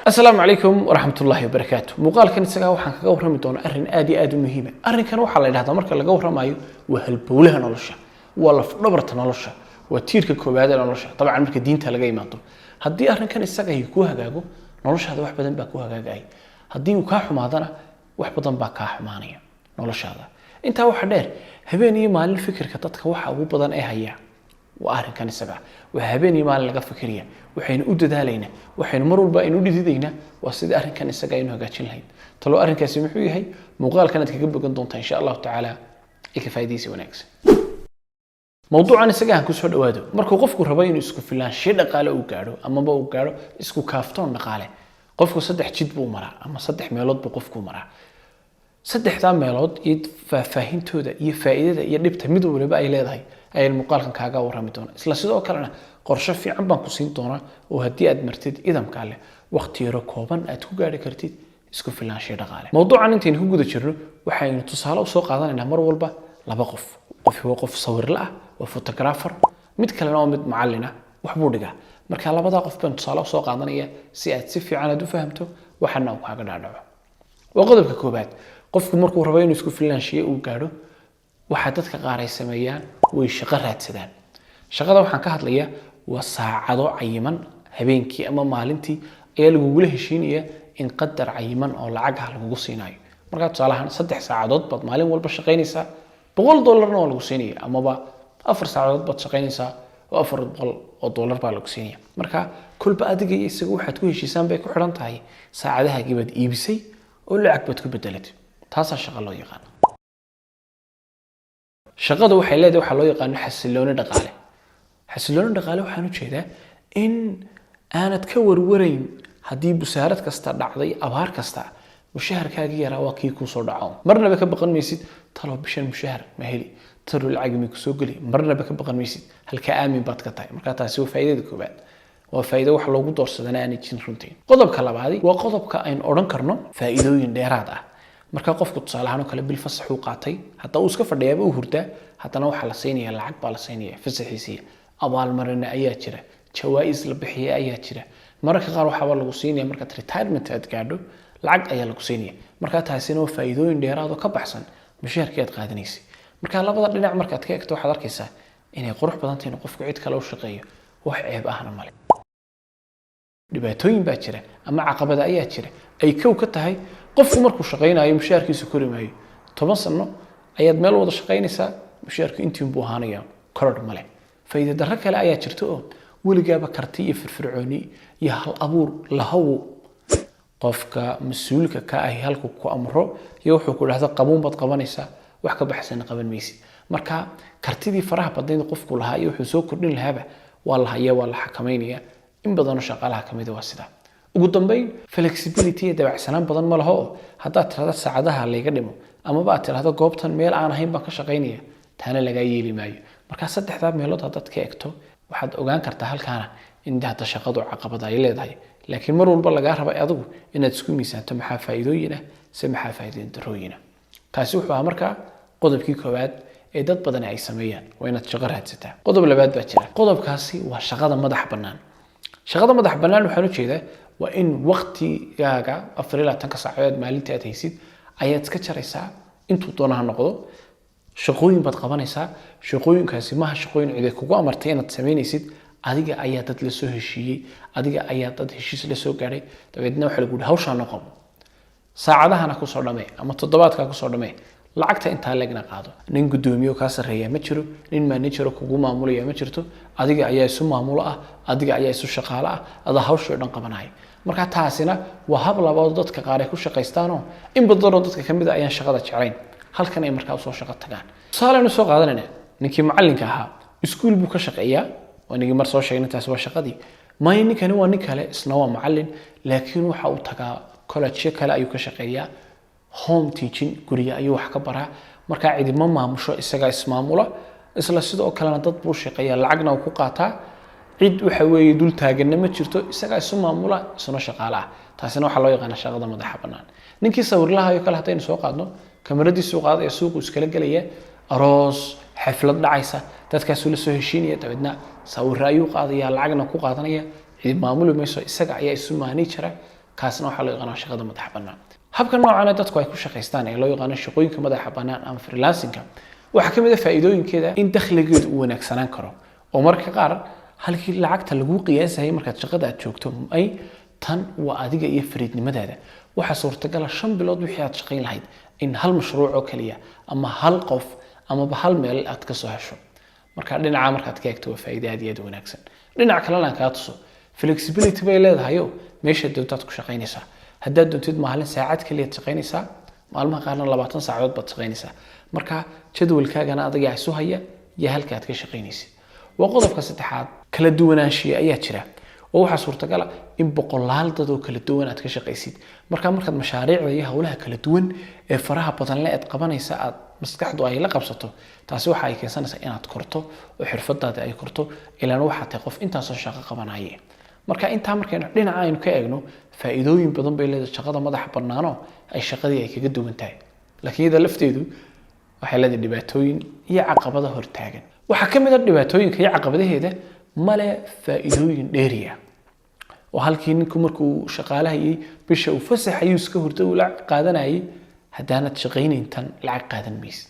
السلام عليكم ورحمة الله وبركاته. مقال كان isaga waxaan kaga warrami doonaa arrin aad iyo aad u muhiim ah. Arrinkan waxa la yiraahdaa marka laga warramayo waa halbowlaha nolosha, waa laf dhabarta nolosha, waa tiirka koowaad ee nolosha. Dabcan marka diinta laga yimaado, haddii arrinkan isaga ay ku hagaago, noloshaada wax badan baa ku hagaagay. Haddii uu ka xumaadana, wax badan baa ka xumaanaya noloshaada. Intaa waxa dheer, habeen iyo maalin fikirka dadka waxa ugu badan ee haya waa arrinkan isaga. Waa habeen iyo maalin laga fikiriya, waxaynu u dadaalayna, waxaynu mar walba aynu dhididayna waa sida arrinkan isaga aynu hagaajin lahayn. Talo arrinkaasi muxuu yahay? Muuqaalkan aad kaga bogan doontaa insha Allah taala ka faa'iideysi wanaagsan. Mawduucan isaga aan ku soo dhawaado markuu qofku rabo inuu isku filaansho dhaqaale u gaaro ama uu gaaro isku kaaftoon dhaqaale. Qofku saddex jid buu maraa ama saddex meelood buu qofku maraa. saddexda meelood iyo faahfaahintooda iyo faa'iidada iyo dhibta mid walba ay leedahay ayaan muuqaalkan kaaga warrami doonaa. Isla sidoo kalena qorshe fiican baan ku siin doonaa oo haddii aad martid idamka leh waqti yar kooban aad ku gaari kartid isku filaansho dhaqaale. Mawduucan intaynu ku guda jirno waxaynu tusaale u soo qaadanaynaa mar walba laba qof. Qof sawirla ah waa photographer, mid kalena waa mid macallin ah wax buu dhigaa. Marka labada qof baan tusaale u soo qaadanaya si aad si fiican u fahamto waxana uu kaaga dhaadhaco. Waa qodobka koobaad. qofku markuu rabo inuu isku filaanshiyo uu gaaro waxa dadka qaar ay sameeyaan way shaqo raadsadaan. Shaqada waxaan ka hadlayaa waa saacado cayiman habeenkii ama maalintii ayaa lagu heshiinaya in qadar cayiman oo lacag ah lagu siinayo. Marka tusaale ahaan 3 saacadood baad maalin walba shaqaynaysaa $100 oo lagu siinayo amaba 4 saacadood baad shaqaynaysaa oo $400 baa lagu siinayaa. Marka kulba adiga iyo isagu waxaad ku heshiisaan bay ku xiran tahay saacadaha gibad iibisay oo lacag baad ku bedelatay. taas shaqo loo yaqaan. Shaqadu waxay leedahay waxa loo yaqaan xasilooni dhaqaale. Xasilooni dhaqaale waxaan u jeedaa in aanad ka warwarayn haddii busaarad kasta dhacday abaar kasta mushaharkaaga yaraa waa kii ku soo dhaco. Marnaba ka baqan maysid talo bishan mushahar ma heli talo lacag mi ku soo gali. Marnaba ka baqan maysid halka aamin baad ka tahay. Marka taasi waa faa'iidada koobaad. waa faa'iido wax loogu doorsadana aan jirin runtii. Qodobka labaad waa qodobka aynu oran karno faa'iidooyin dheeraad ah. marka qofku tusaale ahaan kale bil fasax uu qaatay hatta uu iska fadhiyaaba uu hurdaa haddana waxa la siinayaa lacag baa la siinayaa fasaxiisa abaal marina ayaa jira jawaa'is la bixiyo ayaa jira marka qaar waxa lagu siinayaa marka retirement aad gaadho lacag ayaa lagu siinayaa marka taasina waa faa'iidooyin dheeraad oo ka baxsan mushaharka aad qaadanaysid. Marka labada dhinac marka aad ka eegto waxaad arkaysaa inay qurux badan tahay in qofku cid kale u shaqeeyo wax ceeb ahna male. dhibaatooyin baa jira ama caqabada ayaa jira ay kow ka tahay qofku markuu shaqeynayo mushaharkiisu korimayo 10 sano ayaad meel wada shaqeynaysaa mushaharku intii buu ahaanaya korodh male. faa'iido darro kale ayaa jirta oo weligaaba karti iyo firfircooni iyo hal abuur lahaw qofka mas'uulka ka ah halku ku amro iyo wuxuu ku dhahdo qabuun bad qabanaysaa wax ka baxsan qaban maysid. Marka kartidii faraha badan qofku lahaa iyo wuxuu soo kordhin lahaaba waa la hayaa waa la xakameynaya in badan shaqaalaha kamid waa sida. ugu dambeyn flexibility dabacsanaan badan ma laho hadaa tirada saacadaha laga dhimo ama baad tirada goobtan meel aan ahayn baan ka shaqeynaya taana laga yeeli maayo. Marka saddexda meelood hadad ka eegto waxaad ogaan kartaa halkaana in hadda shaqadu caqabad ay leedahay laakiin mar walba laga rabo adigu inaad isku miisaanto maxaa faa'iidooyin ah si maxaa faa'iidooyin darooyin ah. taasi wuxuu markaa qodobkii koowaad ee dad badan ay sameeyaan waa inaad shaqo raadsataa. qodob labaad baa jira. qodobkaasi waa shaqada madax bannaan. shaqada madax bannaan waxaan u jeedaa waa in waqtigaaga 24 saacadood maalintii aad haysid ayaad iska jaraysaa intuu doonaha noqdo shaqooyin baad qabanaysaa. shaqooyinkaasi ma aha shaqooyin cid kugu amartay inaad sameynaysid adiga ayaa dad la soo heshiiyay adiga ayaa dad heshiis la soo gaaray dabeedna waxa lagu dhahay hawshaan noqon saacadahana ku soo dhamee ama toddobaadka ku soo dhamee lacagta inta leegna qaado. nin gudoomiye ka sareeya ma jiro nin manager kugu maamulaya ma jirto adiga ayaa isu maamulo ah adiga ayaa isu shaqaale ah ada hawsho dhan qabanay. marka taasina waa hab labaad dadka qaar ay ku shaqeystaan oo in badan oo dadka kamid ah ayaan shaqada jecelayn halkan ay markaa soo shaqo tagaan. saalana soo qaadanayna ninkii macallinka ahaa iskuul buu ka shaqeeyaa wanigi mar soo sheegnay taas waa shaqadii ma ninkani waa nin kale isna waa macallin laakiin waxa uu tagaa college kale ayuu ka shaqeeyaa home teaching guriga ayuu wax ka baraa marka cid ma maamusho isaga ismaamula isla sidoo kalena dad buu shaqeeyaa lacagna uu ku qaataa cid waxa weeye dul taagan ma jirto isaga isu maamula isna shaqaale ah. taasina waxa loo yaqaan shaqada madax bannaan. ninkii sawirlaha iyo kale hadaynu soo qaadno kamaradi suuqaad ee suuqu iskala galaya aroos xaflad dhacaysa dadkaas uu la soo heshiinaya dabeedna sawir ayuu qaadaya lacagna ku qaadanaya cid maamul mayso isaga ayaa isu maani jira kaasna waxaa loo yaqaanaa shaqada madax bannaan habka noocan dadku ay ku shaqaystaan ee loo yaqaan shaqooyinka madaxa bannaan ama freelancing waxa kamid ah faa'iidooyinkeeda in dakhligeedu uu wanaagsanaan karo oo marka qaar halkii lacagta lagu qiyaasayo markaad shaqada aad joogto ay tan waa adiga iyo fariidnimadaada waxa suurtagal ah 5 bilood wixii aad shaqayn lahayd in hal mashruuc oo kaliya ama hal qof ama hal meel aad ka soo hesho marka dhinaca markaad ka eegto waa faa'iido aad iyo aad wanaagsan dhinaca kalena ka tuso flexibility bay leedahay meesha doontaad ku shaqaynaysaa haddaad doontid maalin saacad kaliya shaqaynaysaa maalmaha qaarna 20 saacadood baad shaqaynaysaa marka jadwalkaagana adiga isu haya iyo halka aad ka shaqaynaysid waa qodobka saddexaad kala duwanaanshiyo ayaa jira oo waxa suurtagal ah in boqolaal dad oo kala duwan aad ka shaqaysid markaad mashaariicda iyo hawlaha kala duwan ee faraha badan leh aad qabanaysa aad maskaxdu ay la qabsato taasi waxa ay keensanaysaa inaad korto oo xirfadaada ay korto ilaa waxa tahay qof intaas oo shaqo qabanaya marka inta markaynu dhinaca aynu ka eegno faa'iidooyin badan bay leedahay shaqada madaxa bannaano ay shaqadii ay kaga duwan tahay laakiin iyada lafteedu waxay leedahay dhibaatooyin iyo caqabado hortaagan waxa kamid ah dhibaatooyinka iyo caqabadaheeda male faa'iidooyin dheeriya oo halkii ninku markuu shaqaalahayay bisha uu fasaxay iska hurdo uu lacag qaadanayay haddaanad shaqaynayn tan lacag qaadan maysid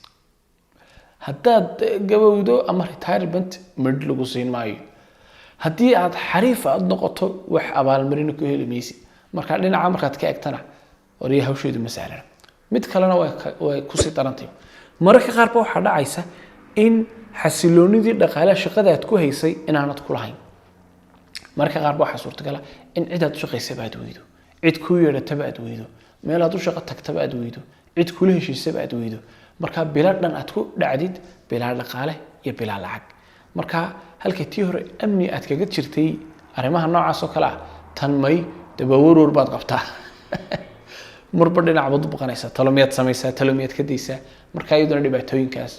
haddaad gabowdo ama retirement mid lagu siin maayo haddii aad xariif aad noqoto wax abaalmarin ku heli maysid marka dhinaca markaad ka eegtana wariya hawsheedu ma sahlan mid kalena way ku sii darantay mararka qaar ba waxa dhacaysa in xasiloonidii dhaqaalaha shaqada aad ku haysay inaanad ku lahayn marka qaar waxa suurtagal ah in cid aad shaqaysay baad weydo cid ku yeerataba aad weydo meel aad u shaqo tagtaba aad weydo cid kula heshiisaba aad weydo marka bilaa dhan aad ku dhacdid bilaa dhaqaale iyo bilaa lacag marka halka tii hore amni aad kaga jirtay arimaha noocaas oo kala tan may dabawaroor baad qabtaa marba dhinac baad u baqanaysaa taloomiyad samaysaa taloomiyad ka daysaa marka iyaduna dhibaatooyinkaas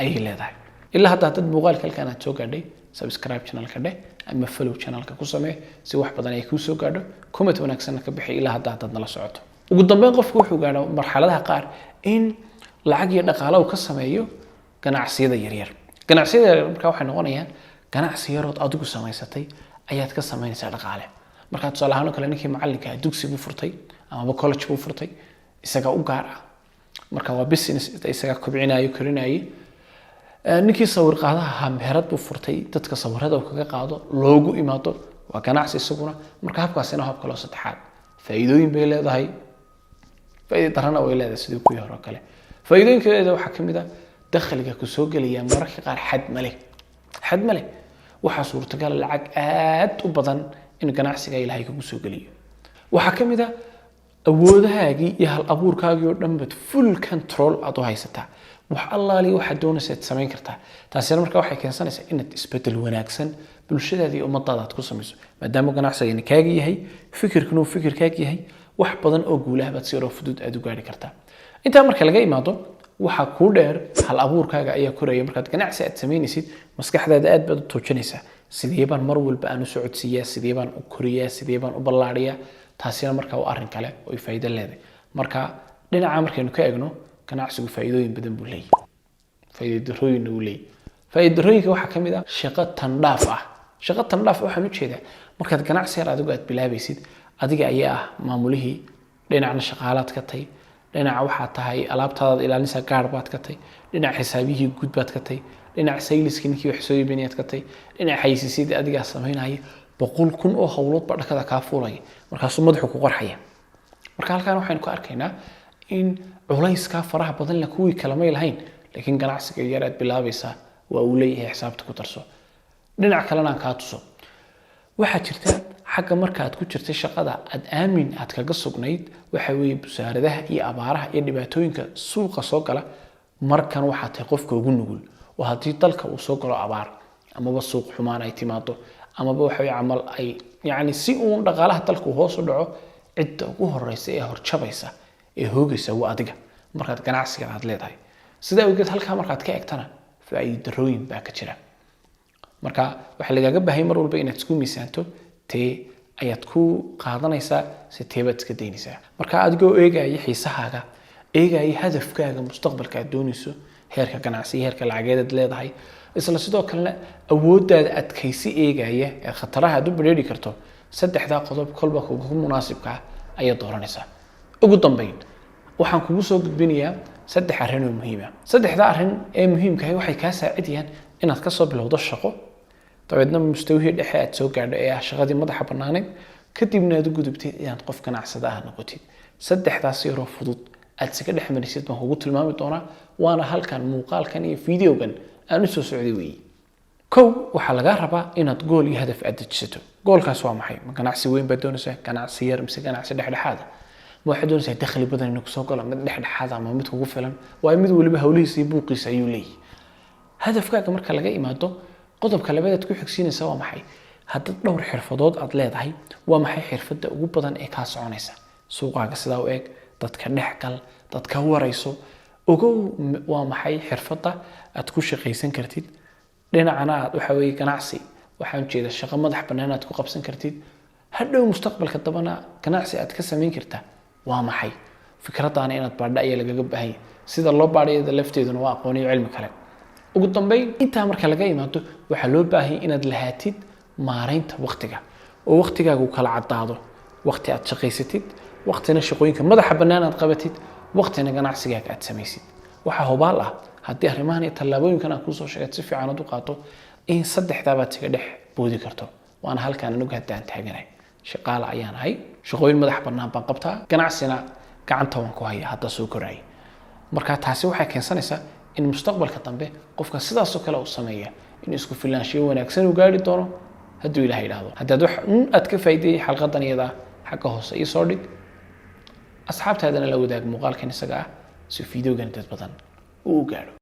ay leedahay ilaa hadda dad muuqaal kalkan aad soo gaadhay subscribe channel-ka dheh ama follow channel-ka ku samee si wax badan ay ku soo gaadho comment wanaagsan ka bixi ilaa hadda dad nala socoto ugu dambeyn qofku wuxuu gaadho marxaladaha qaar in lacag iyo dhaqaale uu ka sameeyo ganacsiyada yaryar ganacsiyada yaryar marka waxay noqonayaan ganacsi yarood adigu samaysatay ayaad ka samaynaysaa dhaqaale marka tusaale ahaan kale ninkii macalinka dugsi buu furtay ama college buu furtay isaga u gaar ah marka waa business isaga kobcinayo korinayo ninkii sawir qaadaha meherad buu furtay dadka sawirada uu kaga qaado loogu imaado waa ganacsi isaguna marka habkaasina habka loo saddexaad faa'iidooyin bay leedahay faa'iido darana way leedahay sidoo kuwii hore kale faa'iidooyinkeeda waxa kamid ah dakhliga ku soo galaya mararka qaar xad male waxa suurtagal lacag aad u badan in ganacsiga ilaahay kugu soo galiyo waxa kamid ah awoodahaagii iyo hal abuurkaagii oo dhan bad full control aad u haysataa wax allaali waxa doonaysa samayn kartaa taasina marka waxay keensanaysaa inaad isbedel wanaagsan bulshadaada iyo ummadaada aad ku samayso maadaama ganacsiga kaaga yahay fikirkuna uu fikirkaaga yahay wax badan oo guulaha baad si fudud aad u gaari kartaa inta marka laga imaado waxa ku dheer hal abuurkaaga ayaa koraya markaad ganacsi aad samaynaysid maskaxdaada aad baad u toojinaysaa sidee baan mar walba aan u socodsiiyaa sidee baan u koriyaa sidee baan u ballaariyaa taasina marka waa arrin kale oo faa'iido leedahay marka dhinaca markaynu ka eegno ganacsigu faa'iidooyin badan buu leeyahay faa'iidooyin uu leeyahay faa'iidooyinka waxa kamid ah shaqo tandhaaf waxaan u jeedaa markaad ganacsi yar adigu aad bilaabaysid adiga ayaa ah maamulihii dhinacna shaqaalaad ka tahay dhinaca waxa tahay alaabtaada ilaalinaysa gaar baad ka tahay dhinaca xisaabihii guud baad ka tahay dhinaca sayliska ninkii wax soo iibinaad ka tahay dhinaca xayisiisyada adiga sameynaya 100,000 oo hawlood ba dhakada ka fuulay markaas madaxu ku qorxaya marka halkaan waxaan ku arkaynaa in culayska faraha badan la kuwii kala may lahayn laakiin ganacsiga yar aad bilaabaysa waa uu leeyahay xisaabta ku tarso dhinaca kalena aan ka tuso waxa jirta xagga marka aad ku jirtay shaqada aad aamin aad kaga sugnayd waxa weeye busaaradaha iyo abaaraha iyo dhibaatooyinka suuqa soo gala markan waxa tahay qofka ugu nugul oo hadii dalka uu soo galo abaar ama suuq xumaan ay timaado ama waxa amal ay yaani si uu dhaqaalaha dalka hoos u dhaco cidda ugu horeysa ee horjabaysa ee hoogaysa waa adiga markaad ganacsiga aad leedahay sida ugu halka markaad ka eegtana faa'iidooyin baa ka jira marka waxa lagaga baahay mar walba inaad isku miisaanto tee ayaad ku qaadanaysaa si teebad iska deynaysaa marka adigoo eegaya xiisahaaga eegaya hadafkaaga mustaqbalka aad doonayso heerka ganacsi heerka lacageed leedahay isla sidoo kale awoodaada adkaysi eegaya ee khataraha aad u bareeri karto saddexda qodob kolba kugu munaasibka ayaad dooranaysaa. ugu dambeyn waxaan kugu soo gudbinayaa 3 arrin oo muhiim ah. 3da arrin ee muhiimka ah waxay kaa saacidayaan inaad ka soo bilowdo shaqo, dabeedna mustawihii dhexe aad soo gaadho ee shaqadii madaxa bannaaneed, kadibna aad u gudubtid inaad qof ganacsada ah noqotid. 3daas yaroo fudud aad iska dhex marisid baan kugu tilmaami doonaa, waana halkan muuqaalkan iyo fiidiyogan aan u soo socday weeye. kow waxaa laga rabaa inaad gool iyo hadaf aad dejisato. goolkaas waa maxay? ma ganacsi weyn baad doonaysaa, ganacsi yar mise ganacsi dhexdhexaad ah? ma waxaad doonaysaa dakhli badan inuu kusoo galo, mid dhexdhexaad ama mid kugu filan? waa mid waliba hawlihiisa iyo buuqiisa ayuu leeyahay. hadafkaaga marka laga imaado, qodobka labaad aad ku xigsiinaysaa waa maxay? haddaad dhowr xirfadood aad leedahay, waa maxay xirfadda ugu badan ee kaa soconaysa? suuqaaga sidaa u eeg, dadka dhexgal, dadka warayso, ogow waa maxay xirfadda aad ku shaqaysan kartid. dhinacana aad waxa weeye ganacsi, waxaan jeeda shaqo madax bannaan aad ku qabsan kartid. hadhow mustaqbalka dabana ganacsi aad ka samayn kartaa waa maxay? fikraddaana inaad baadha ayaa lagaga baahan yahay. sida loo baadhayada lafteeduna waa aqoon iyo cilmi kale. ugu dambeyn intaa marka laga imaado, waxaa loo baahan yahay inaad lahaatid maaraynta waqtiga, oo waqtigaagu kala caddaado. waqti aad shaqaysatid, waqtina shaqooyinka madaxa bannaan aad qabatid, waqtina ganacsigaaga aad samaysid. waxaa hubaal ah haddii arrimahan iyo tallaabooyinkan aan kuu soo sheegay si fiican aad u qaato, in 3daabaad iska dhex boodi karto. waana halkaan anigu haddaan taaganahay. shaqaale ayaan ahay, shaqooyin madax bannaan baan qabtaa, ganacsina gacanta waan ku hayaa hadda soo koraya. marka taasi waxay keensanaysaa in mustaqbalka dambe qofka sidaas oo kale uu sameeya in isku filaanshiyo wanaagsan uu gaari doono hadduu Ilaahay yiraahdo. haddaad wax aad ka faa'iiday xalqadan iyada xagga hoose ii soo dhig, asxaabtaadana la wadaag muuqaalkan isaga ah si fiidiyogan dad badan uu gaaro.